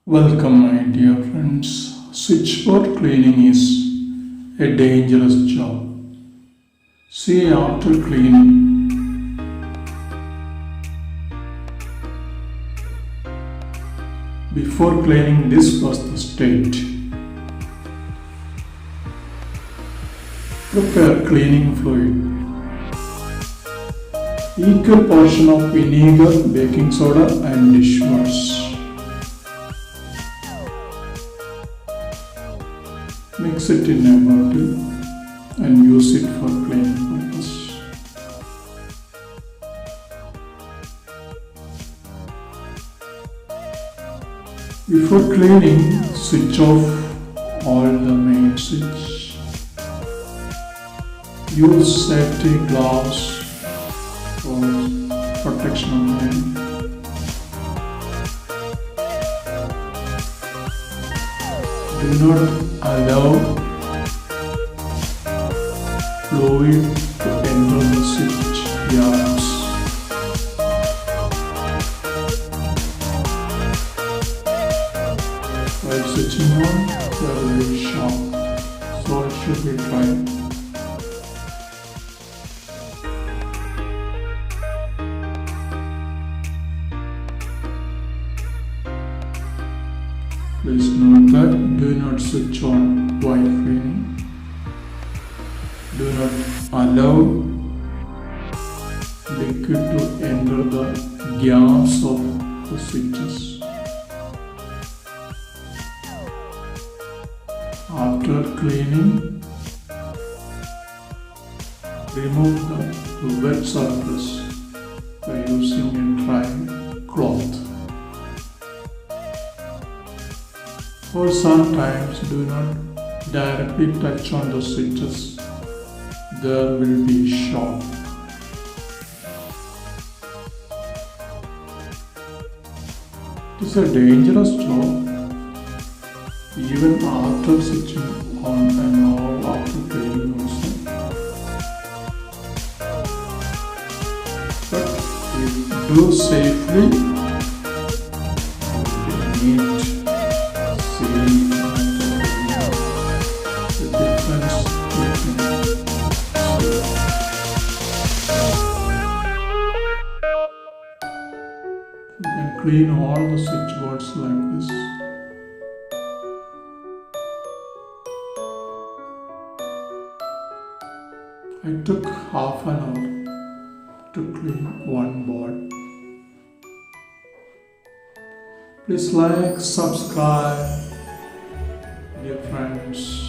Welcome, my dear friends. Switchboard cleaning is a dangerous job. See, after cleaning, before cleaning, this was the state. Prepare cleaning fluid. Equal portion of vinegar, baking soda, and dishwash. Mix it in a bottle and use it for cleaning purpose. Before cleaning, switch off all the main switch. Use safety gloves for protection of hand. Do not allow fluid to enter the switch yards. While switching on, there will be a shock, so it should be tried. Please note that do not switch on while cleaning. Do not allow liquid to enter the gaps of the switches. After cleaning, remove the wet surface by using a dry cloth. Or sometimes do not directly touch on the switches. There will be shock. It is a dangerous job even after switching on and off after cleaning also. But if do safely, you need you can clean all the switchboards like this. I took half an hour to clean one board. Please like, subscribe, dear friends.